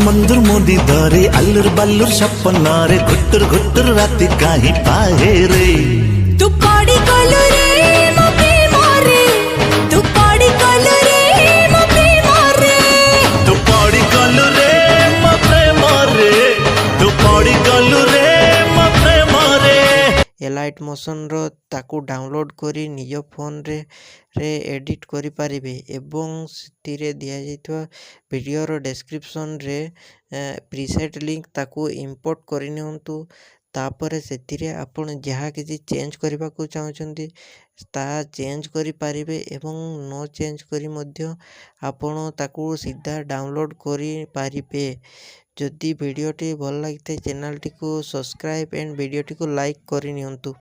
मंदुर मोदी धरे अल्लुर बल्लुर सपनारे घुट्टुर घुट्टुर राति काही पाहे रे तू पाड़ी कलु रे मो प्रेम रे तू पाड़ी कलु रे मो प्रेम रे तू पाड़ी कलु रे मो प्रेम रे तू पाड़ी कलु रे मो प्रेम रे एलाइट मोशन रो ताकू डाउनलोड करी निज फोन रे एडिट करि पारिबे एवं सिथिरे दिया जाइतवा वीडियो रो डिस्क्रिप्शन रे प्रीसेट लिंक ताकू इंपोर्ट करि नियंतु तापर सेथिरे आपण जहाँ किसी चेंज करबा को चाहछंती ता चेंज करि पारिबे एवं नो चेंज करी मध्य आपण ताकू सीधा डाउनलोड करि पारिबे। जदि वीडियोटी भल लगी चैनल टी को सब्सक्राइब एंड वीडियोटी को लाइक करि नियंतु।